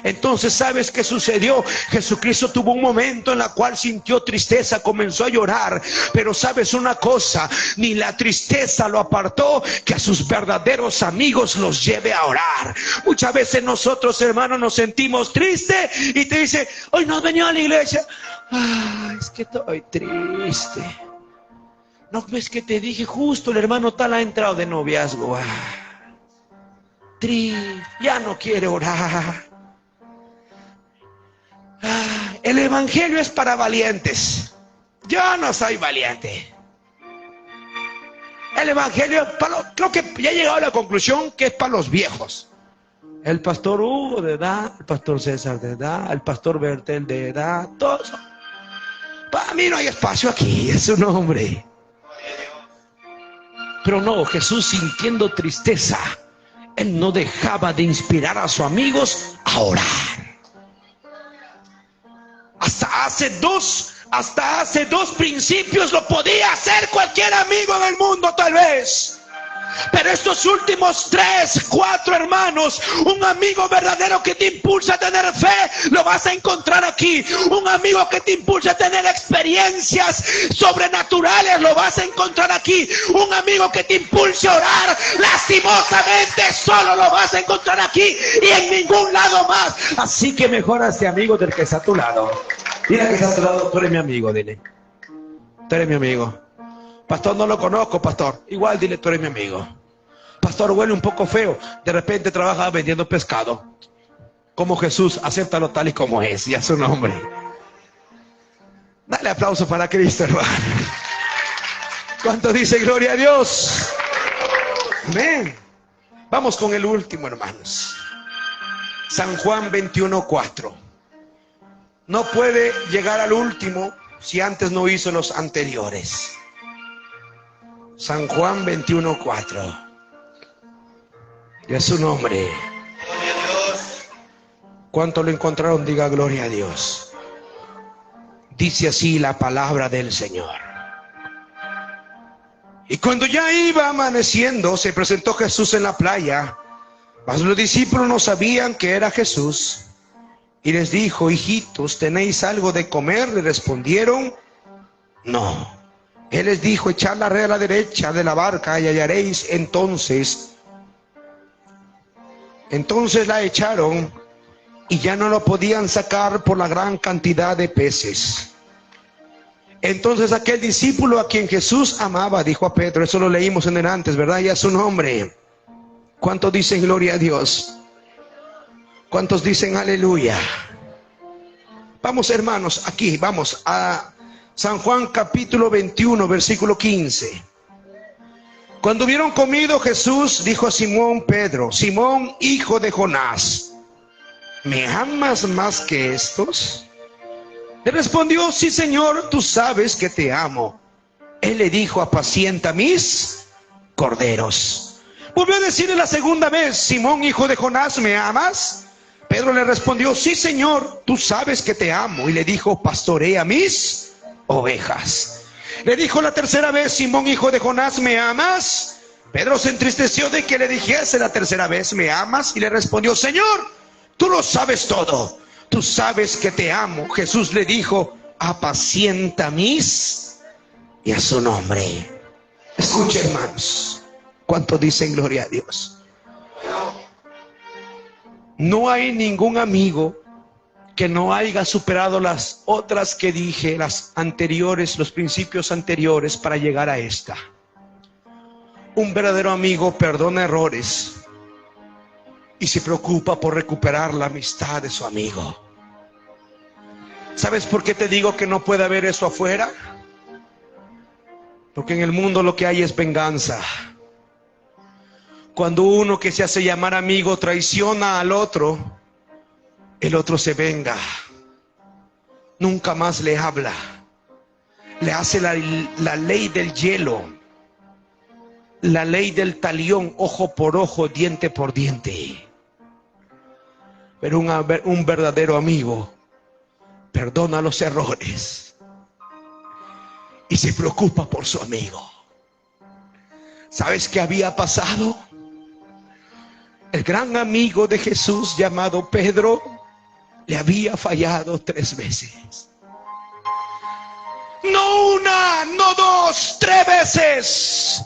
Entonces, ¿sabes qué sucedió? Jesucristo tuvo un momento en el cual sintió tristeza, comenzó a llorar. Pero ¿sabes una cosa? Ni la tristeza lo apartó que a sus verdaderos amigos los lleve a orar. Muchas veces nosotros, hermanos, nos sentimos tristes y te dice, hoy no has venido a la iglesia. Ah, es que estoy triste. No, es que te dije justo el hermano tal ha entrado de noviazgo. Triste, ya no quiere orar. El evangelio es para valientes. Yo no soy valiente. El evangelio creo que ya he llegado a la conclusión que es para los viejos. El pastor Hugo de edad, el pastor César de edad, el pastor Bertel de edad, todos. Para mí no hay espacio aquí, es su nombre. Pero no, Jesús, sintiendo tristeza, Él no dejaba de inspirar a sus amigos a orar. Hasta hace dos principios lo podía hacer cualquier amigo en el mundo, tal vez. Pero estos últimos 3, 4 hermanos, un amigo verdadero que te impulsa a tener fe, lo vas a encontrar aquí. Un amigo que te impulsa a tener experiencias sobrenaturales, lo vas a encontrar aquí. Un amigo que te impulse a orar lastimosamente, solo lo vas a encontrar aquí y en ningún lado más. Así que mejor hazte amigo del que está a tu lado. Dile que está a tu lado, tú eres mi amigo, dile. Tú eres mi amigo. Pastor, no lo conozco, pastor. Igual dile, tú eres mi amigo. Pastor, huele un poco feo. De repente trabaja vendiendo pescado. Como Jesús, acéptalo tal y como es. Y a su nombre. Dale aplauso para Cristo, hermano. ¿Cuánto dice gloria a Dios? Amén. Vamos con el último, hermanos. San Juan 21:4. No puede llegar al último si antes no hizo los anteriores. San Juan 21:4. Y a su nombre. Gloria a Dios. ¿Cuánto lo encontraron? Diga gloria a Dios. Dice así la palabra del Señor. Y cuando ya iba amaneciendo, se presentó Jesús en la playa. Mas los discípulos no sabían que era Jesús. Y les dijo: hijitos, ¿tenéis algo de comer? Le respondieron: no. Él les dijo: echad la red a la derecha de la barca y hallaréis. Entonces la echaron y ya no lo podían sacar por la gran cantidad de peces. Entonces aquel discípulo a quien Jesús amaba dijo a Pedro, eso lo leímos en el antes, ¿verdad? Y a su nombre. ¿Cuántos dicen gloria a Dios? ¿Cuántos dicen aleluya? Vamos, hermanos, aquí, vamos a San Juan capítulo 21, versículo 15. Cuando hubieron comido, Jesús dijo a Simón Pedro: Simón, hijo de Jonás, ¿me amas más que estos? Le respondió: sí, Señor, tú sabes que te amo. Él le dijo: apacienta mis corderos. Volvió a decirle la segunda vez: Simón, hijo de Jonás, ¿me amas? Pedro le respondió: sí, Señor, tú sabes que te amo. Y le dijo: pastorea mis ovejas. Le dijo la tercera vez: Simón, hijo de Jonás, ¿me amas? Pedro se entristeció de que le dijese la tercera vez: ¿me amas? Y le respondió: Señor, tú lo sabes todo, tú sabes que te amo. Jesús le dijo: apacienta mis. Y a su nombre. Escuchen, hermanos, ¿cuánto dicen gloria a Dios? No hay ningún amigo que no haya superado las otras que dije, las anteriores, los principios anteriores para llegar a esta. Un verdadero amigo perdona errores y se preocupa por recuperar la amistad de su amigo. ¿Sabes por qué te digo que no puede haber eso afuera? Porque en el mundo lo que hay es venganza. Cuando uno que se hace llamar amigo traiciona al otro, el otro se venga, nunca más le habla, le hace la ley del hielo, la ley del talión, ojo por ojo, diente por diente. Pero un verdadero amigo perdona los errores y se preocupa por su amigo. ¿Sabes qué había pasado? El gran amigo de Jesús llamado Pedro le había fallado 3 veces. No una, no 2, 3 veces.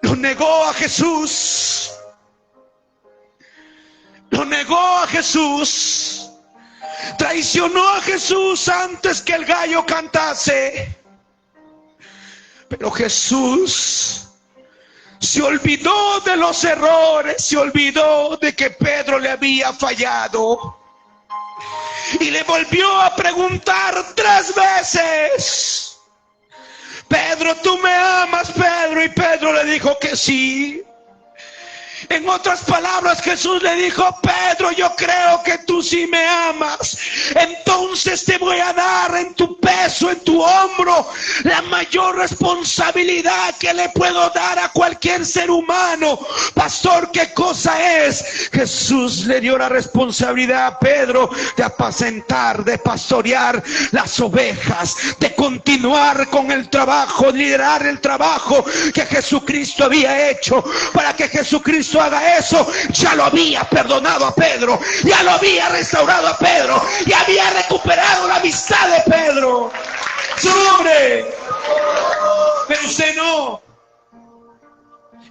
Lo negó a Jesús. Lo negó a Jesús. Traicionó a Jesús antes que el gallo cantase. Pero Jesús se olvidó de los errores, se olvidó de que Pedro le había fallado y le volvió a preguntar 3 veces: Pedro, ¿tú me amas, Pedro? Y Pedro le dijo que sí. En otras palabras, Jesús le dijo: Pedro, yo creo que tú sí me amas. Entonces te voy a dar en tu peso, en tu hombro, la mayor responsabilidad que le puedo dar a cualquier ser humano. Pastor, ¿qué cosa es? Jesús le dio la responsabilidad a Pedro de apacentar, de pastorear las ovejas, de continuar con el trabajo, liderar el trabajo que Jesucristo había hecho. Para que Jesucristo haga eso, ya lo había perdonado a Pedro, ya lo había restaurado a Pedro, ya había recuperado la amistad de Pedro. Su nombre. Pero usted no.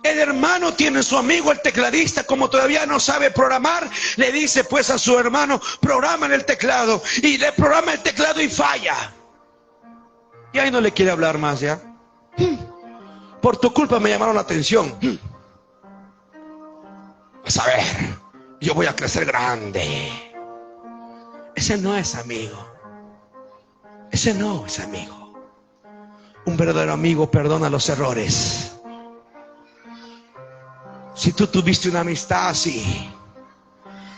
El hermano tiene su amigo el tecladista, como todavía no sabe programar, le dice pues a su hermano: programa en el teclado, y le programa el teclado y falla. Y ahí no le quiere hablar más ya. Por tu culpa me llamaron la atención. Vas a ver, yo voy a crecer grande. Ese no es amigo. Ese no es amigo. Un verdadero amigo perdona los errores. Si tú tuviste una amistad así,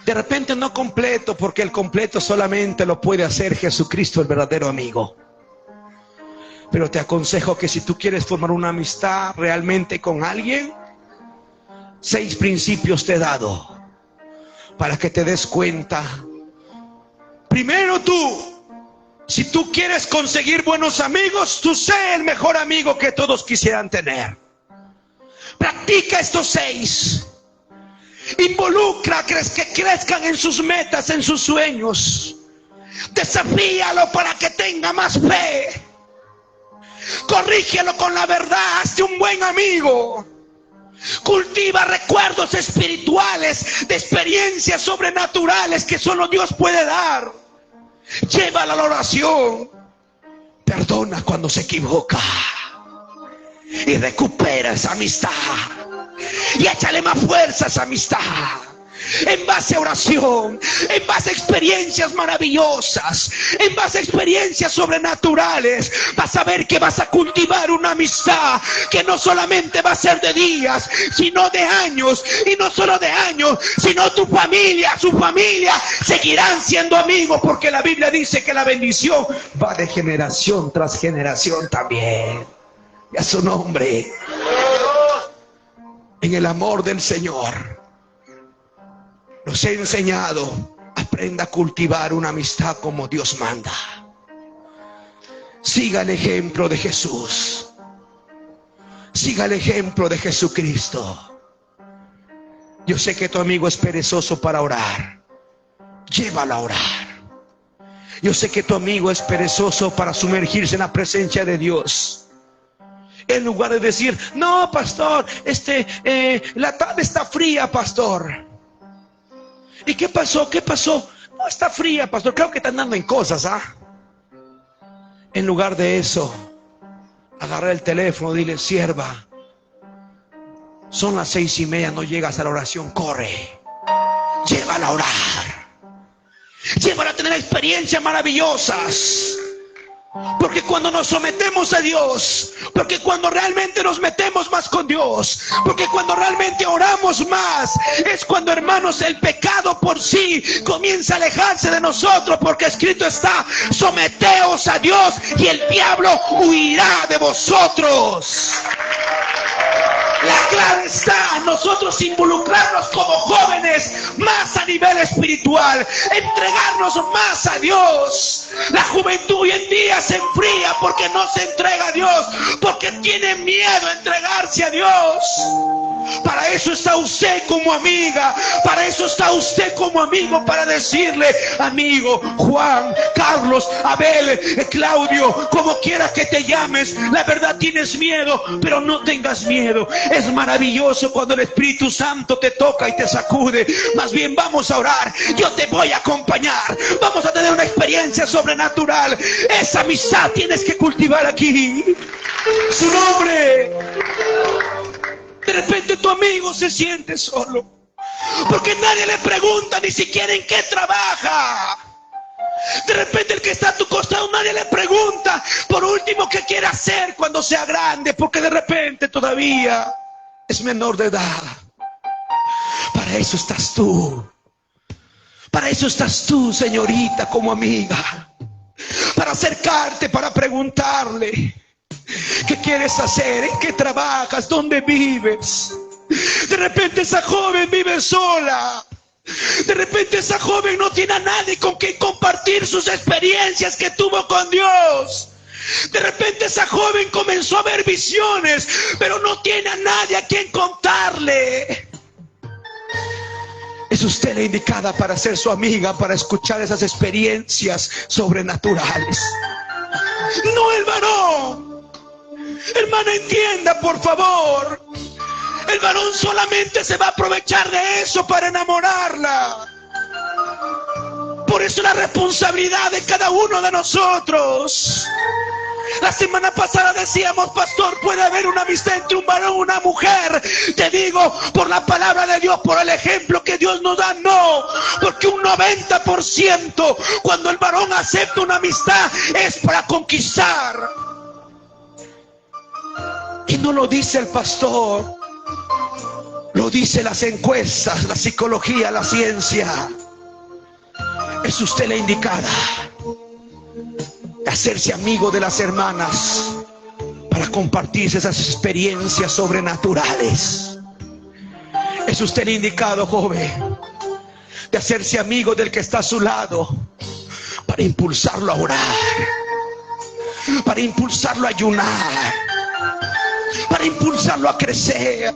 de repente no completo, porque el completo solamente lo puede hacer Jesucristo, el verdadero amigo. Pero te aconsejo que si tú quieres formar una amistad realmente con alguien, 6 principios te he dado para que te des cuenta. Primero, si tú quieres conseguir buenos amigos, tú sé el mejor amigo que todos quisieran tener. Practica estos 6. Involucra, que crezcan en sus metas, en sus sueños. Desafíalo para que tenga más fe. Corrígelo con la verdad. Hazte un buen amigo. Cultiva recuerdos espirituales de experiencias sobrenaturales que solo Dios puede dar. Llévala a la oración. Perdona cuando se equivoca y recupera esa amistad, y échale más fuerza a esa amistad. En base a oración, en base a experiencias maravillosas, en base a experiencias sobrenaturales, vas a ver que vas a cultivar una amistad que no solamente va a ser de días, sino de años. Y no solo de años, sino su familia seguirán siendo amigos, porque la Biblia dice que la bendición va de generación tras generación también. Y a su nombre, en el amor del Señor, nos he enseñado: aprenda a cultivar una amistad como Dios manda. Siga el ejemplo de Jesús. Siga el ejemplo de Jesucristo. Yo sé que tu amigo es perezoso para orar. Llévalo a orar. Yo sé que tu amigo es perezoso para sumergirse en la presencia de Dios. En lugar de decir: no, pastor, la tarde está fría, pastor. ¿Y qué pasó? ¿Qué pasó? No, está fría, pastor. Creo que están dando en cosas, En lugar de eso, agarra el teléfono, dile: sierva, son las 6:30, no llegas a la oración, corre. Llévala a orar. Llévala a tener experiencias maravillosas. Porque cuando nos sometemos a Dios, porque cuando realmente nos metemos más con Dios, porque cuando realmente oramos más, es cuando, hermanos, el pecado por sí comienza a alejarse de nosotros, porque escrito está: someteos a Dios y el diablo huirá de vosotros. La clave está en nosotros involucrarnos como jóvenes más a nivel espiritual, entregarnos más a Dios. La juventud hoy en día se enfría porque no se entrega a Dios, porque tiene miedo a entregarse a Dios. Para eso está usted como amiga, para eso está usted como amigo, para decirle: amigo Juan, Carlos, Abel, Claudio, como quiera que te llames, la verdad tienes miedo, pero no tengas miedo. Es maravilloso cuando el Espíritu Santo te toca y te sacude. Más bien, vamos a orar, yo te voy a acompañar, vamos a tener una experiencia sobrenatural. Esa amistad tienes que cultivar aquí. Su nombre. De repente tu amigo se siente solo, porque nadie le pregunta ni siquiera en qué trabaja. De repente el que está a tu costado, nadie le pregunta por último qué quiere hacer cuando sea grande, porque de repente todavía es menor de edad. Para eso estás tú. Para eso estás tú, señorita, como amiga. Para acercarte, para preguntarle: ¿qué quieres hacer? ¿En qué trabajas? ¿Dónde vives? De repente esa joven vive sola. De repente esa joven no tiene a nadie con quien compartir sus experiencias que tuvo con Dios. De repente esa joven comenzó a ver visiones, pero no tiene a nadie a quien contarle. Es usted la indicada para ser su amiga, para escuchar esas experiencias sobrenaturales. No el varón. Hermana, entienda, por favor. El varón solamente se va a aprovechar de eso para enamorarla. Por eso la responsabilidad de cada uno de nosotros. La semana pasada decíamos: pastor, ¿puede haber una amistad entre un varón y una mujer? Te digo, por la palabra de Dios, por el ejemplo que Dios nos da, no. Porque un 90% cuando el varón acepta una amistad es para conquistar. Y no lo dice el pastor, lo dice las encuestas, la psicología, la ciencia. Es usted la indicada de hacerse amigo de las hermanas para compartirse esas experiencias sobrenaturales. Es usted el indicado, joven, de hacerse amigo del que está a su lado para impulsarlo a orar, para impulsarlo a ayunar, para impulsarlo a crecer.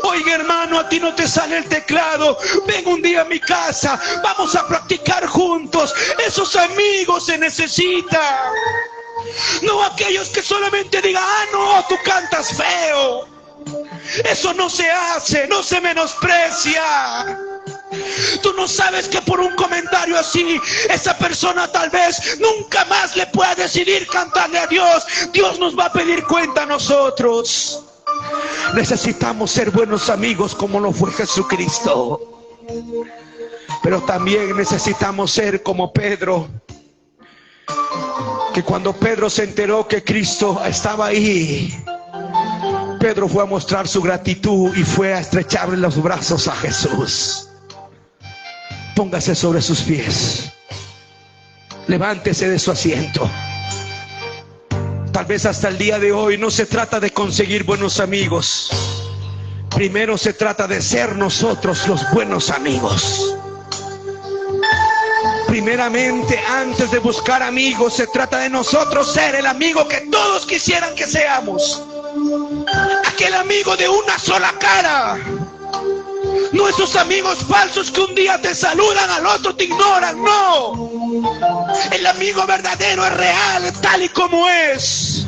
Oiga, hermano, a ti no te sale el teclado, ven un día a mi casa, vamos a practicar juntos. Esos amigos se necesitan. No aquellos que solamente digan: ah, no, tú cantas feo. Eso no se hace, no se menosprecia. Tú no sabes que por un comentario así, esa persona tal vez nunca más le pueda decidir cantarle a Dios. Dios nos va a pedir cuenta a nosotros. Necesitamos ser buenos amigos como lo fue Jesucristo. Pero también necesitamos ser como Pedro, que cuando Pedro se enteró que Cristo estaba ahí, Pedro fue a mostrar su gratitud y fue a estrecharle los brazos a Jesús. Póngase sobre sus pies, levántese de su asiento. Tal vez hasta el día de hoy no se trata de conseguir buenos amigos. Primero se trata de ser nosotros los buenos amigos. Primeramente, antes de buscar amigos, se trata de nosotros ser el amigo que todos quisieran que seamos. Aquel amigo de una sola cara. No esos amigos falsos que un día te saludan, al otro te ignoran, no. El amigo verdadero es real, tal y como es.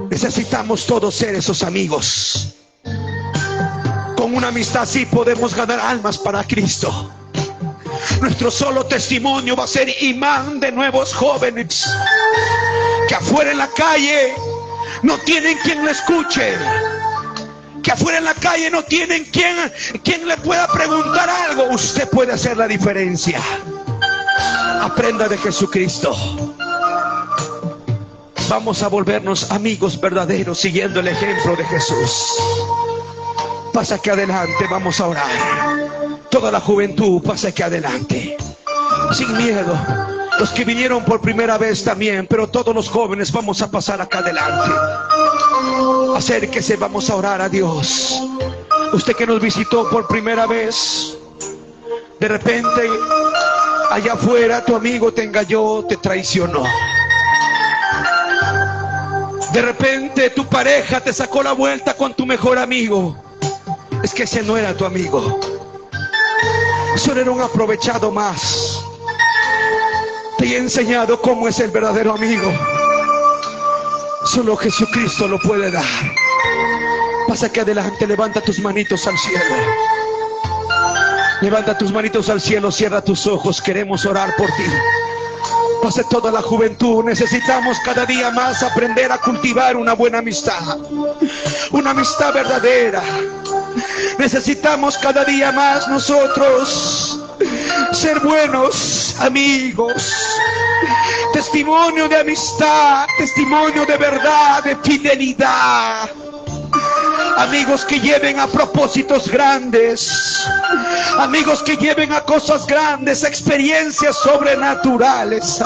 Necesitamos todos ser esos amigos. Con una amistad así podemos ganar almas para Cristo. Nuestro solo testimonio va a ser imán de nuevos jóvenes que afuera en la calle no tienen quien lo escuche, que afuera en la calle no tienen quien le pueda preguntar algo. Usted puede hacer la diferencia. Aprenda de Jesucristo. Vamos a volvernos amigos verdaderos siguiendo el ejemplo de Jesús. Pasa aquí adelante, vamos a orar. Toda la juventud, pasa aquí adelante, sin miedo. Los que vinieron por primera vez también, pero todos los jóvenes vamos a pasar acá adelante. Acérquese, vamos a orar a Dios. Usted que nos visitó por primera vez, de repente allá afuera tu amigo te engañó, te traicionó. De repente tu pareja te sacó la vuelta con tu mejor amigo. Es que ese no era tu amigo, solo era un aprovechado más. Te he enseñado cómo es el verdadero amigo. Solo Jesucristo lo puede dar. Pasa aquí adelante, levanta tus manitos al cielo. Levanta tus manitos al cielo, cierra tus ojos, queremos orar por ti. Pase toda la juventud, necesitamos cada día más aprender a cultivar una buena amistad. Una amistad verdadera. Necesitamos cada día más nosotros ser buenos amigos. Testimonio de amistad, testimonio de verdad, de fidelidad. Amigos que lleven a propósitos grandes. Amigos que lleven a cosas grandes, experiencias sobrenaturales.